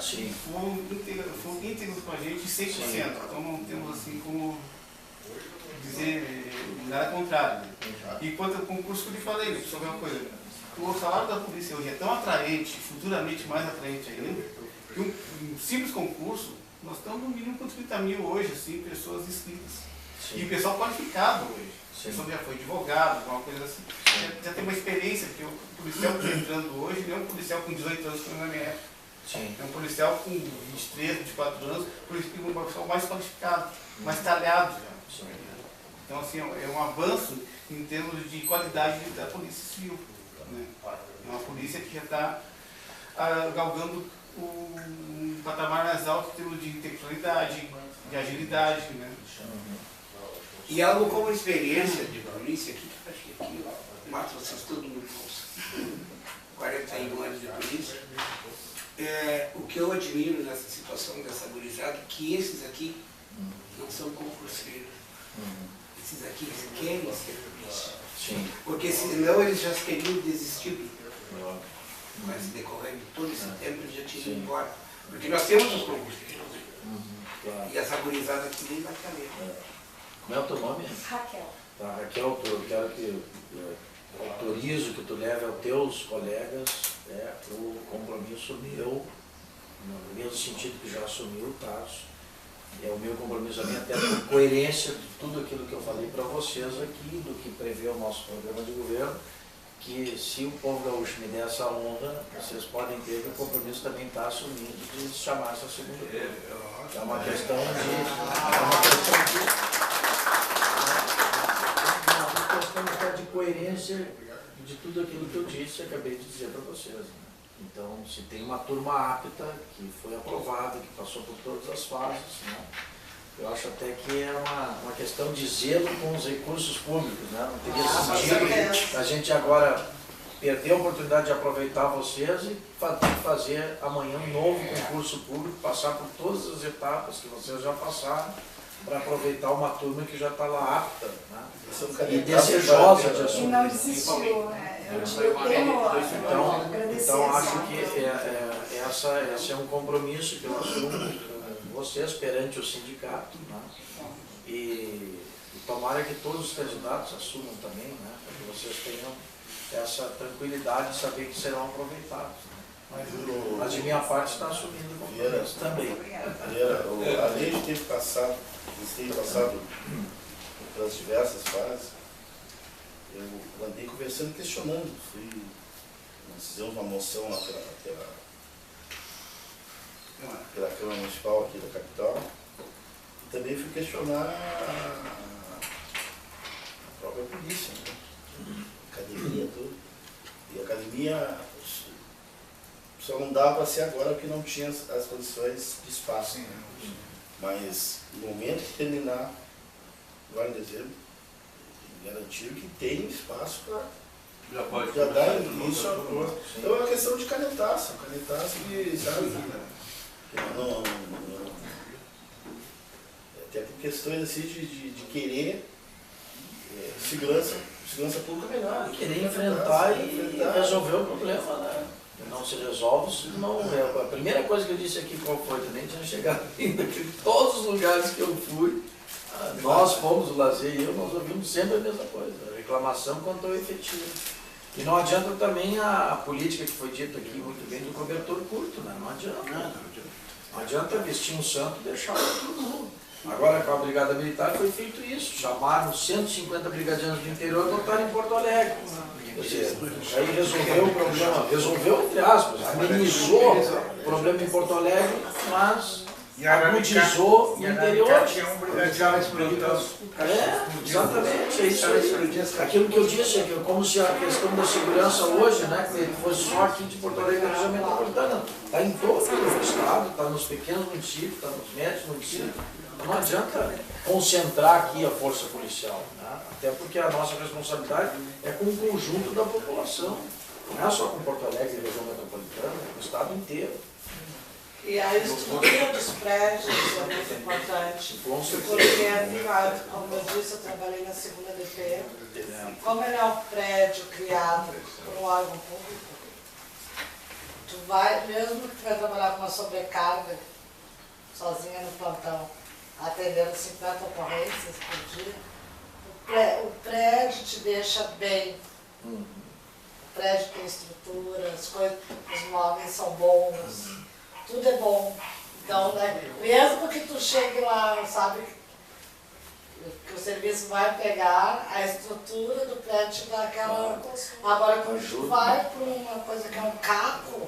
Sim. foram íntegros com a gente 100%. Então não temos assim como dizer nada contrário. Né? E quanto ao concurso que eu lhe falei, né, sobre uma coisa, o salário da polícia hoje é tão atraente, futuramente mais atraente ainda, que um simples concurso, nós estamos no mínimo com 30 mil hoje, assim, pessoas inscritas. Sim. E o pessoal qualificado hoje. Sim. A pessoa já foi advogado, alguma coisa assim, já tem uma experiência, porque o policial que está entrando hoje não é um policial com 18 anos como na minha época. Sim. É um policial com 23, 24 anos, por isso que é um policial mais qualificado, mais talhado já. Sim. Então, assim, é um avanço em termos de qualidade da Polícia Civil. Né? É uma polícia que já está galgando um patamar mais alto em termos de intelectualidade, de agilidade. Né? E algo como experiência de polícia, aqui, ó, mato vocês todo mundo com 41 anos de polícia. O que eu admiro nessa situação dessa gurizada, que esses aqui não são concurseiros. Esses aqui eles querem ser polícia. Sim. Porque senão eles já teriam desistido. Mas decorrendo de todo esse tempo eles já tinham ido embora. Porque nós temos os concurseiros. Claro. E essa gurizada aqui nem vai caber. Como é o teu nome? Raquel. Tá, Raquel, eu quero que autorizo que tu leve aos teus colegas o compromisso meu, no mesmo sentido que já assumiu o Tarso. É o meu compromisso também, até por coerência de tudo aquilo que eu falei para vocês aqui, do que prevê o nosso programa de governo, que se o povo gaúcho me der essa onda, vocês podem ter que o compromisso também está assumido de chamar essa segunda turma. É uma questão de coerência de tudo aquilo que eu disse e acabei de dizer para vocês. Né? Então, se tem uma turma apta, que foi aprovada, que passou por todas as fases, né? Eu acho até que é uma questão de zelo com os recursos públicos. Né? Não teria sentido a gente agora perder a oportunidade de aproveitar vocês e fazer amanhã um novo concurso público, passar por todas as etapas que vocês já passaram, para aproveitar uma turma que já está lá apta, né? E desejosa de assumir. E não desistiu, né? Eu tenho Então acho que esse é um compromisso que eu assumo com vocês perante o sindicato, né? E tomara que todos os candidatos assumam também, né? Para que vocês tenham essa tranquilidade de saber que serão aproveitados. Né? Mas de minha parte está assumindo o compromisso também. A lei teve passado pelas diversas fases. Eu andei conversando, questionando. Nós fizemos uma moção lá pela Câmara Municipal aqui da capital. E também fui questionar a própria polícia, né? Academia, tudo. E a academia só não dava para ser agora porque não tinha as condições de espaço. Né? Mas no momento que terminar, agora em dezembro, garantir que tem espaço para já dar início à coisa. Então é uma questão de canetaço que, sabe, até por questões assim de querer segurança pública melhor. Querer enfrentar e resolver o problema, né? Não se resolve, não. A primeira coisa que eu disse aqui, qual foi? Eu nem tinha chegado ainda, que em todos os lugares que eu fui, nós fomos, o Lazer e eu, nós ouvimos sempre a mesma coisa, a reclamação quanto ao efetivo. E não adianta também a política que foi dita aqui muito bem do cobertor curto, né? Não adianta. Não adianta vestir um santo e deixar todo mundo. Agora com a Brigada Militar foi feito isso, chamaram 150 brigadianos do interior e botaram em Porto Alegre. Quer dizer, aí resolveu o problema, resolveu entre aspas, amenizou o problema em Porto Alegre, mas agudizou o interior. Exatamente, é isso aí. Aquilo que eu disse, é como se a questão da segurança hoje, né, que fosse só aqui de Porto Alegre, na região metropolitana, está em todo o estado, está nos pequenos municípios, está nos médios municípios. Não adianta concentrar aqui a força policial, né? Até porque a nossa responsabilidade é com o conjunto da população, não é só com Porto Alegre e região metropolitana, é com o estado inteiro. E a estrutura dos prédios é muito importante, porque, como eu disse, eu trabalhei na segunda DP. Como ele é um prédio criado por um órgão público, Tu vai, mesmo que tu vai trabalhar com uma sobrecarga, sozinha no plantão, atendendo 50 ocorrências por dia, o prédio te deixa bem. O prédio tem estrutura, as coisas, os móveis são bons, tudo é bom. Então, né, mesmo que tu chegue lá, sabe, que o serviço vai pegar, a estrutura do prédio te dá aquela... Agora, quando tu vai para uma coisa que é um caco,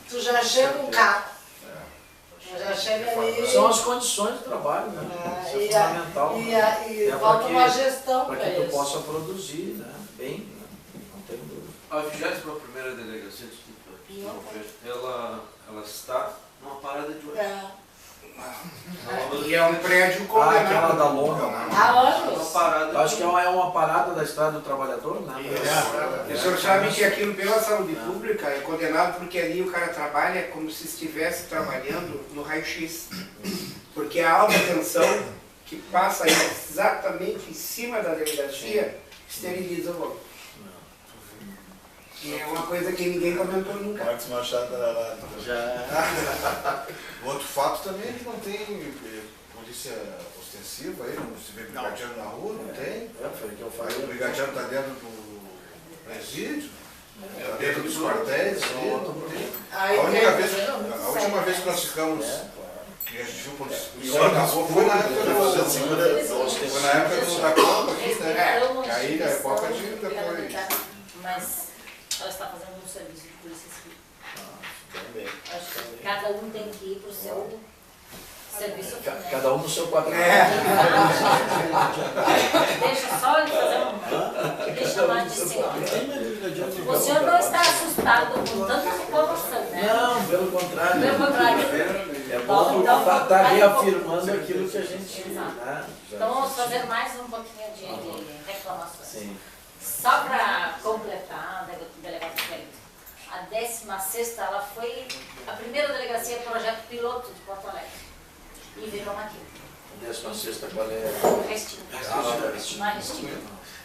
tu já chega um caco. Tu já chega ali... São as condições de trabalho, né? Isso é fundamental. E falta uma gestão para para que tu isso. possa produzir, né? Bem, né? Não tem dúvida. A 21ª delegacia, desculpa, ela está numa parada de ônibus. E é um prédio Aquela condenado. da longa, né? Uma parada Acho que é uma parada da Estrada do Trabalhador, né? O senhor sabe que aquilo pela saúde pública é condenado porque ali o cara trabalha como se estivesse trabalhando no raio-x. Porque a alta tensão que passa exatamente em cima da delegacia esteriliza o homem. E é uma coisa que ninguém comentou nunca. Marcos Machado era lá. Já. O outro fato também é que não tem polícia ostensiva aí, não se vê brigadiano na rua, não tem. Foi o que eu Aí falei. o brigadiano está dentro do presídio, está dentro dos quartéis, não tem. Aí A tem- última vez que nós ficamos, que a gente viu policial Olha, na rua, foi na época Foi da Copa aqui, né? Eu não Que aí tive a Copa questão de de depois. militar, mas ela está fazendo um serviço de polícia civil. Também. Acho que cada um tem que ir para o seu serviço. né? Cada um no seu quadrado. Deixa só ele fazer um. Deixa lá de senhora. O senhor não está assustado com tanta reclamação, né? Não, pelo contrário. Pelo contrário. É bom Então, estar vai reafirmando um pouco. aquilo que a gente... Exato. né, já Então vamos assistiu. fazer mais um pouquinho de reclamações. Sim. Só para completar, delegado Félix, a 16ª, ela foi a primeira delegacia projeto piloto de Porto Alegre. E virou uma quinta. 16ª qual é? Restinga. Restinga. Na Restinga.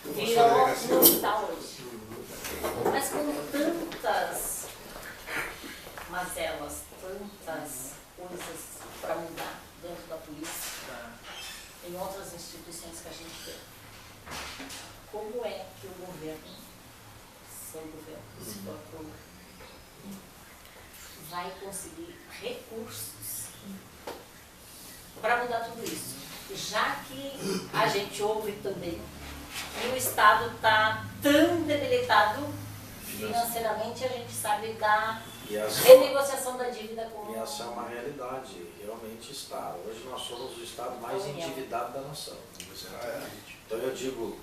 Virou no hospital hoje. Mas com tantas mazelas, tantas coisas para mudar dentro da polícia, em outras instituições que a gente vê. Como é que o governo, seu governo, se for pro, vai conseguir recursos para mudar tudo isso? Já que a gente ouve também que o Estado está tão debilitado financeiramente, a gente sabe da E essa, renegociação da dívida com e essa é uma realidade, realmente está. Hoje nós somos o Estado mais endividado da nação. Então eu digo,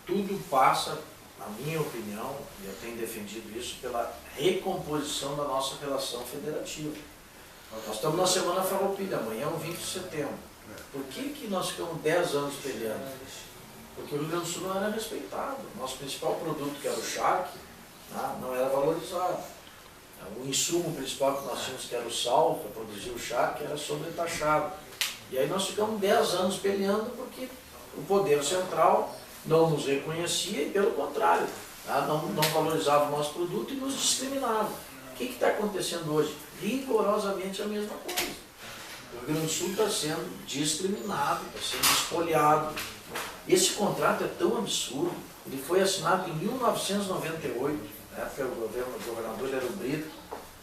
tudo passa, na minha opinião, e eu tenho defendido isso, pela recomposição da nossa relação federativa. Nós estamos na Semana Farroupilha, amanhã é o 20 de setembro. Por que nós ficamos 10 anos peleando? Porque o Rio Grande do Sul não era respeitado. Nosso principal produto, que era o charque, não era valorizado. O insumo principal que nós tínhamos, que era o sal, para produzir o charque, era sobretaxado. E aí nós ficamos 10 anos peleando porque o poder central não nos reconhecia e, pelo contrário, não valorizava o nosso produto e nos discriminava. O que está acontecendo hoje? Rigorosamente a mesma coisa. O Rio Grande do Sul está sendo discriminado, está sendo espoliado. Esse contrato é tão absurdo, ele foi assinado em 1998, na época o governador era o Brito,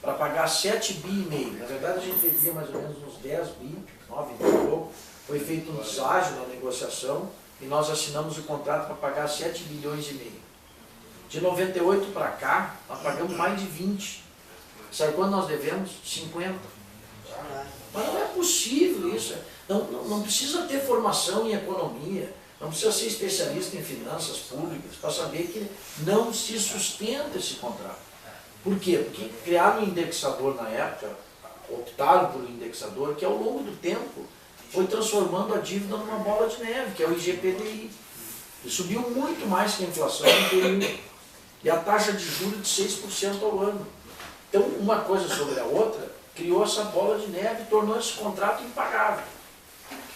para pagar 7,5 bi. Na verdade a gente devia mais ou menos uns 10 bi, 9 bi e pouco. Foi feito um deságio na negociação e nós assinamos o contrato para pagar 7,5 bilhões. De 98 para cá, nós pagamos mais de 20. Sabe quando nós devemos? 50. Mas não é possível isso. Não precisa ter formação em economia, não precisa ser especialista em finanças públicas para saber que não se sustenta esse contrato. Por quê? Porque criaram um indexador na época, optaram por um indexador que ao longo do tempo foi transformando a dívida numa bola de neve, que é o IGPDI. E subiu muito mais que a inflação no período. E a taxa de juros de 6% ao ano. Então, uma coisa sobre a outra, criou essa bola de neve e tornou esse contrato impagável.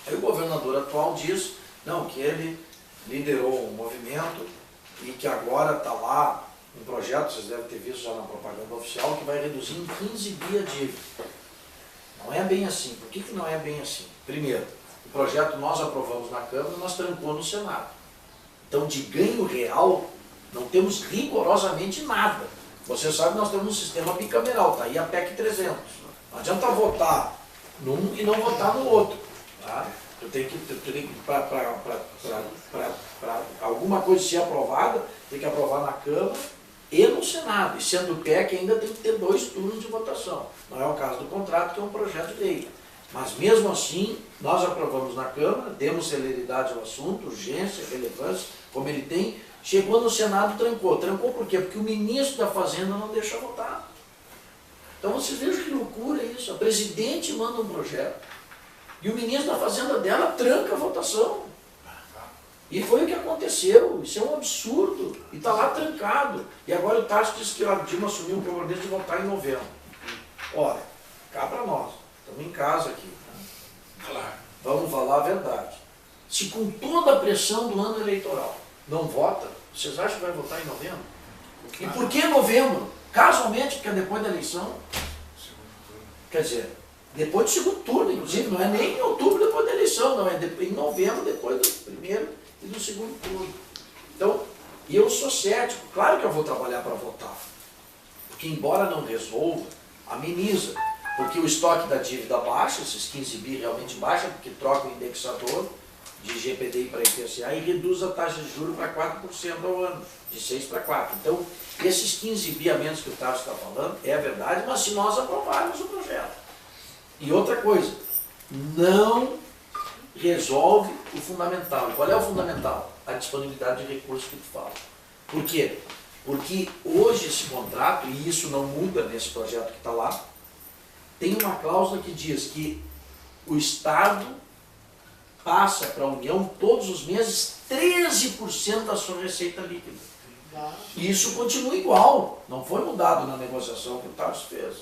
Aí o governador atual diz, não, que ele liderou um movimento e que agora está lá um projeto, vocês devem ter visto já na propaganda oficial, que vai reduzir em 15 bi a dívida. Não é bem assim. Por que não é bem assim? Primeiro, o projeto nós aprovamos na Câmara, nós trancou no Senado. Então, de ganho real, não temos rigorosamente nada. Você sabe que nós temos um sistema bicameral, está aí a PEC 300. Não adianta votar num e não votar no outro. Tá? Eu tenho que para alguma coisa ser aprovada, tem que aprovar na Câmara e no Senado. E sendo PEC, ainda tem que ter 2 turnos de votação. Não é o caso do contrato, que é um projeto de lei. Mas mesmo assim, nós aprovamos na Câmara, demos celeridade ao assunto, urgência, relevância, como ele tem. Chegou no Senado, trancou. Trancou por quê? Porque o ministro da Fazenda não deixa votar. Então vocês vejam que loucura isso. A presidente manda um projeto e o ministro da Fazenda dela tranca a votação. E foi o que aconteceu. Isso é um absurdo. E está lá trancado. E agora o Tarso disse que a Dilma assumiu o compromisso de votar em novembro. Olha, cá para nós. Estamos em casa aqui. Né? Claro. Vamos falar a verdade. Se com toda a pressão do ano eleitoral não vota, vocês acham que vai votar em novembro? E por que novembro? Casualmente, porque é depois da eleição. Quer dizer, depois do segundo turno, inclusive, não é nem em outubro depois da eleição, não, é em novembro depois do primeiro e do segundo turno. Então, eu sou cético, claro que eu vou trabalhar para votar, porque embora não resolva, ameniza, porque o estoque da dívida baixa, esses 15 bi realmente baixa, porque troca o indexador de GPDI para IPCA e reduz a taxa de juros para 4% ao ano, de 6 para 4. Então, esses 15 bi a menos que o Tarso está falando, é verdade, mas se nós aprovarmos o projeto. E outra coisa, não resolve o fundamental. Qual é o fundamental? A disponibilidade de recursos que tu fala. Por quê? Porque hoje esse contrato, e isso não muda nesse projeto que está lá, tem uma cláusula que diz que o Estado passa para a União todos os meses 13% da sua receita líquida. E isso continua igual, não foi mudado na negociação que o Tarso fez.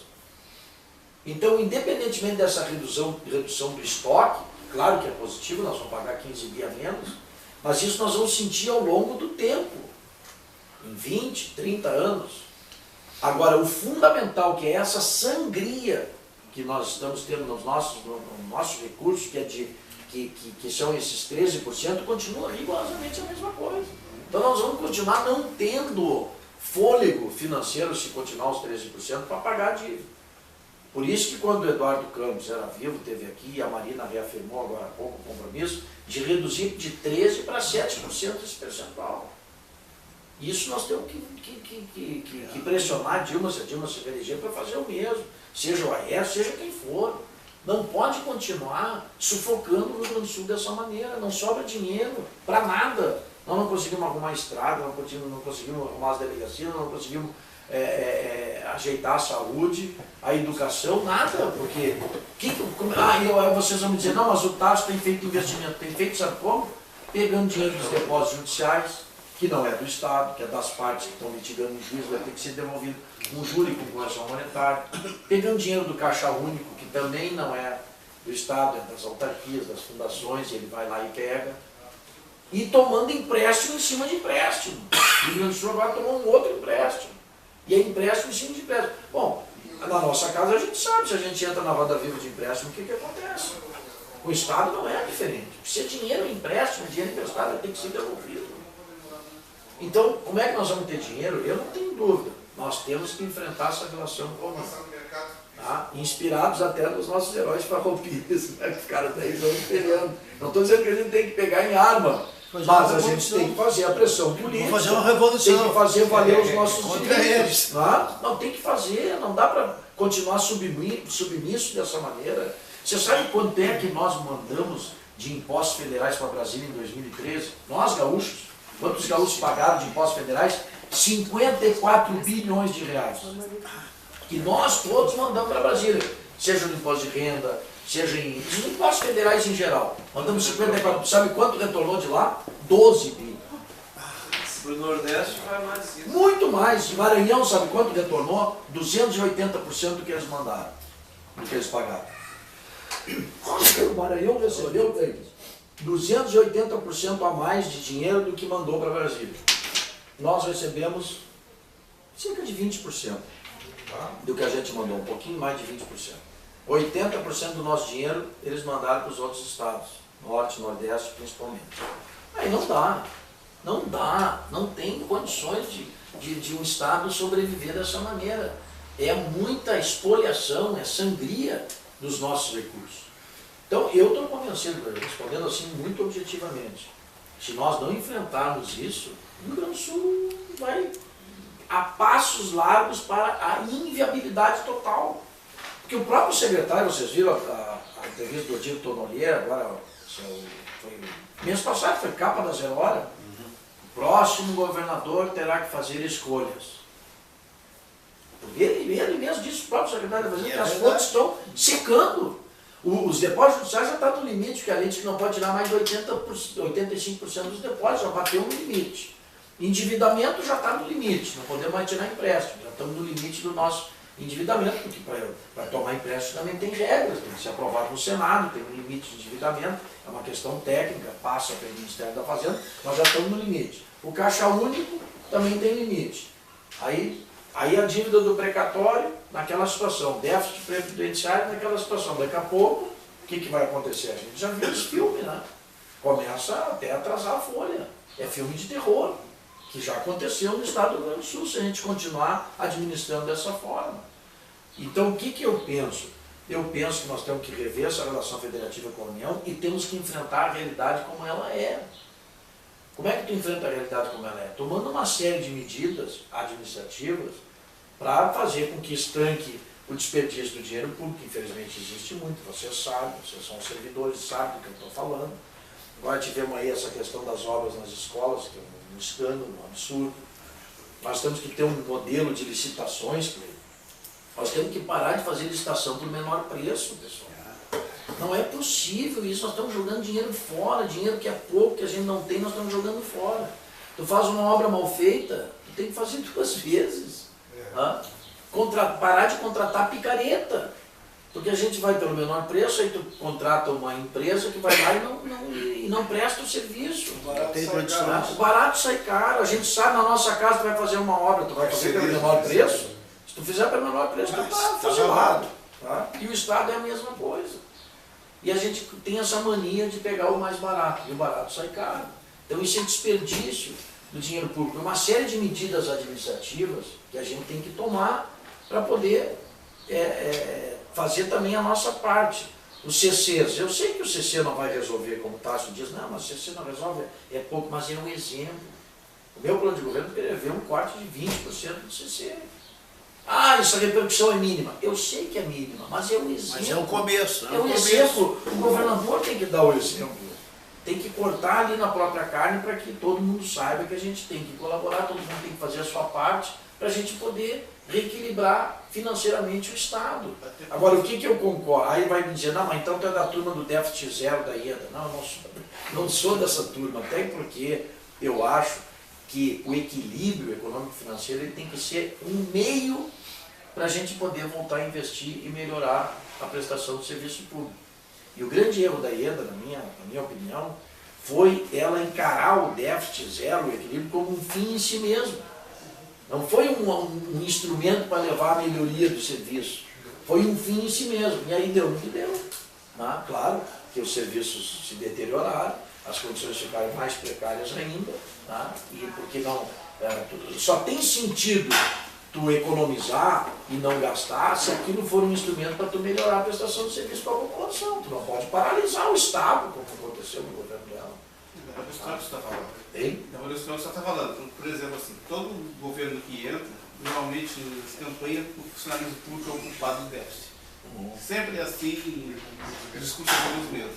Então, independentemente dessa redução do estoque, claro que é positivo, nós vamos pagar 15 bi a menos, mas isso nós vamos sentir ao longo do tempo, em 20, 30 anos. Agora, o fundamental, que é essa sangria que nós estamos tendo nos nossos recursos, que são esses 13%, continua rigorosamente a mesma coisa. Então nós vamos continuar não tendo fôlego financeiro, se continuar os 13%, para pagar a dívida. Por isso que quando o Eduardo Campos era vivo, teve aqui, e a Marina reafirmou agora há pouco o compromisso, de reduzir de 13% para 7% esse percentual. Isso nós temos que pressionar a Dilma, se a Dilma se reeleger, para fazer o mesmo. Seja o Aécio, seja quem for. Não pode continuar sufocando o Rio Grande do Sul dessa maneira. Não sobra dinheiro para nada. Nós não conseguimos arrumar estrada, não conseguimos arrumar as delegacias, não conseguimos ajeitar a saúde, a educação, nada. Porque vocês vão me dizer, não, mas o Tarso tem feito investimento. Tem feito, sabe como? Pegando dinheiro dos depósitos judiciais, que não é do Estado, que é das partes que estão litigando em juízo, vai ter que ser devolvido com júri com correção monetária. Pegando dinheiro do Caixa Único, que também não é do Estado, é das autarquias, das fundações, e ele vai lá e pega. E tomando empréstimo em cima de empréstimo. O Rio Grande do Sul agora tomou um outro empréstimo. E é empréstimo em cima de empréstimo. Bom, na nossa casa a gente sabe, se a gente entra na roda viva de empréstimo, o que acontece? O Estado não é diferente. Se é dinheiro em empréstimo, dinheiro emprestado tem que ser devolvido. Então, como é que nós vamos ter dinheiro? Eu não tenho dúvida. Nós temos que enfrentar essa relação comum. Tá? Inspirados até nos nossos heróis farroupistas, né? Que os caras daí estão esperando. Não estou dizendo que a gente tem que pegar em arma, mas a gente tem que fazer a pressão política. Fazer uma revolução. Tem que fazer valer os nossos direitos. Não, tem que fazer. Não dá para continuar submisso dessa maneira. Você sabe quanto é que nós mandamos de impostos federais para Brasília em 2013? Nós, gaúchos. Quantos gaúchos pagaram de impostos federais? 54 bilhões de reais. Que nós todos mandamos para Brasília. Seja no imposto de renda, seja em impostos federais em geral. Mandamos 54. Sabe quanto retornou de lá? 12 bi. Para o Nordeste vai mais isso. Muito mais. Maranhão, sabe quanto retornou? 280% do que eles mandaram. Do que eles pagaram. O Maranhão recebeu deles 280% a mais de dinheiro do que mandou para Brasília. Nós recebemos cerca de 20% do que a gente mandou, um pouquinho mais de 20%. 80% do nosso dinheiro eles mandaram para os outros estados, norte, nordeste principalmente. Aí não dá, não tem condições de um estado sobreviver dessa maneira. É muita expoliação, é sangria dos nossos recursos. Então eu estou convencido, respondendo assim muito objetivamente, se nós não enfrentarmos isso, o Rio Grande do Sul vai a passos largos para a inviabilidade total. Porque o próprio secretário, vocês viram a entrevista do Diego Tonolier, agora, mês passado foi capa da 0 Hora. O próximo governador terá que fazer escolhas. Ele mesmo disse, o próprio secretário, que as fontes estão secando. Os depósitos judiciais já estão no limite, porque a lei diz que não pode tirar mais de 85% dos depósitos, já bateu no limite. Endividamento já está no limite, não podemos mais tirar empréstimo, já estamos no limite do nosso endividamento, porque para tomar empréstimo também tem regras, tem que ser aprovado no Senado, tem um limite de endividamento, é uma questão técnica, passa pelo Ministério da Fazenda, nós já estamos no limite. O Caixa Único também tem limite. Aí a dívida do precatório, naquela situação, déficit previdenciário naquela situação. Daqui a pouco, o que vai acontecer? A gente já viu esse filme, né? Começa até a atrasar a folha. É filme de terror, que já aconteceu no estado do Rio Grande do Sul, se a gente continuar administrando dessa forma. Então, o que eu penso? Eu penso que nós temos que rever essa relação federativa com a União e temos que enfrentar a realidade como ela é. Como é que tu enfrenta a realidade como ela é? Tomando uma série de medidas administrativas para fazer com que estanque o desperdício do dinheiro público, que infelizmente existe muito, vocês sabem, vocês são servidores, sabem do que eu estou falando. Agora tivemos aí essa questão das obras nas escolas, que é um escândalo, um absurdo. Nós temos que ter um modelo de licitações, nós temos que parar de fazer licitação por menor preço, pessoal. Não é possível isso, nós estamos jogando dinheiro fora, dinheiro que é pouco, que a gente não tem, nós estamos jogando fora. Tu faz uma obra mal feita, tu tem que fazer 2 vezes. Parar de contratar picareta. Porque a gente vai pelo menor preço, aí tu contrata uma empresa que vai lá e não presta o serviço. O barato sai caro. A gente sabe, na nossa casa tu vai fazer uma obra, tu vai fazer pelo menor preço. Se tu fizer pelo menor preço, tu está fazendo. E o Estado é a mesma coisa. E a gente tem essa mania de pegar o mais barato, e o barato sai caro. Então isso é desperdício do dinheiro público. Uma série de medidas administrativas que a gente tem que tomar para poder fazer também a nossa parte. Os CCs, eu sei que o CC não vai resolver, como o Tássio diz, não, mas o CC não resolve, é pouco, mas é um exemplo. O meu plano de governo prevê um corte de 20% do CC. Essa repercussão é mínima. Eu sei que é mínima, mas é um exemplo. Mas é um começo. É um exemplo. O governador tem que dar o exemplo. Tem que cortar ali na própria carne para que todo mundo saiba que a gente tem que colaborar, todo mundo tem que fazer a sua parte para a gente poder reequilibrar financeiramente o Estado. Agora, o que eu concordo? Aí vai me dizer, não, mas então tu é da turma do déficit zero da IEDA. Não, não sou dessa turma, até porque eu acho que o equilíbrio econômico-financeiro ele tem que ser um meio para a gente poder voltar a investir e melhorar a prestação do serviço público. E o grande erro da IEDA, na minha opinião, foi ela encarar o déficit zero, o equilíbrio, como um fim em si mesmo. Não foi um instrumento para levar a melhoria do serviço. Foi um fim em si mesmo. E aí deu o que deu. Claro que os serviços se deterioraram, as condições ficaram mais precárias ainda, e porque não, só tem sentido tu economizar e não gastar se aquilo for um instrumento para tu melhorar a prestação de serviço para a população. Tu não pode paralisar o Estado, como aconteceu no governo dela. Da questão que você está falando. Hein? Da questão que você está falando. Por exemplo, assim, todo governo que entra, normalmente nas campanhas, o funcionalismo público é o culpado do déficit. Sempre assim, os discursos mesmos.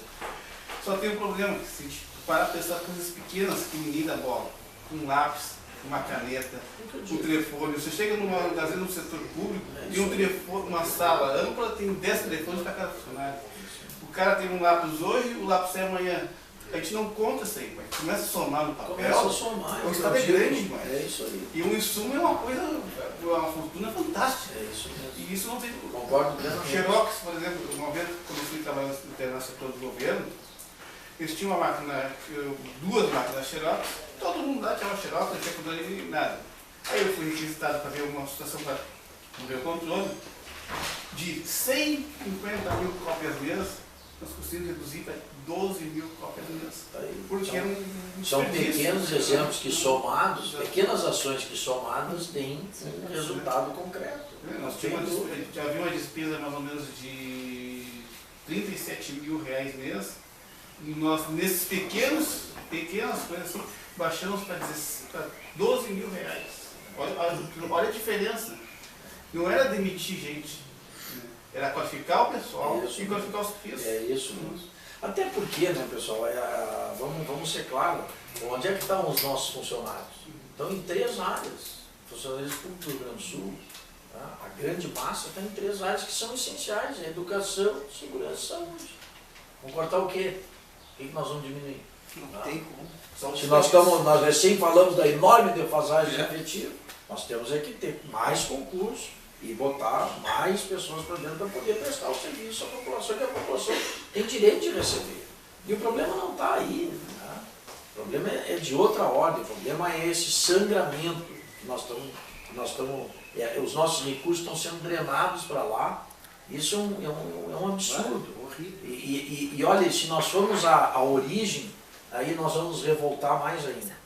Só tem um problema, que se a gente parar para pensar coisas pequenas que ninguém dá bola, um lápis, uma caneta, um telefone. Você chega numa magazine no setor público, tem um telefone, uma sala ampla, tem 10 telefones para cada funcionário. O cara tem um lápis hoje, o lápis é amanhã. A gente não conta isso aí, mas começa a somar no papel. Começa a somar. O Estado é grande, mas. É isso aí. E um insumo é uma coisa, uma fortuna fantástica. É isso mesmo. E isso não tem. Concordo plenamente. Xerox, por exemplo, uma vez quando eu fui trabalhar no setor do governo, eles tinham uma máquina, 2 máquinas Xerox, todo mundo lá tinha uma Xerox, não tinha problema nada. Aí eu fui requisitado para ver uma situação para ver o controle. De 150 mil cópias mês, nós conseguimos reduzir para 12 mil cópias mês. Porque são pequenos exemplos que somados, pequenas ações que somadas têm um resultado concreto. Nós já havia uma despesa mais ou menos de 37 mil reais mês. E nós, nesses pequenas coisas assim, baixamos para 12 mil reais. Olha a diferença. Não era demitir gente, era qualificar o pessoal e qualificar os serviços. É isso mesmo. Até porque, né, pessoal, vamos ser claros, onde é que estão os nossos funcionários? Estão em 3 áreas. Funcionários públicos do Rio Grande do Sul, tá? A grande massa está em 3 áreas que são essenciais: a educação, segurança e saúde. Vamos cortar o quê? O que nós vamos diminuir? Não tem como. Se nós recém falamos da enorme defasagem efetiva, nós temos é que ter mais concurso e botar mais pessoas para dentro para poder prestar o serviço à população, que a população tem direito de receber. E o problema não está aí. Né? O problema é de outra ordem. O problema é esse sangramento que nós estamos os nossos recursos estão sendo drenados para lá. Isso é um absurdo. E olha, se nós formos à origem, aí nós vamos revoltar mais ainda.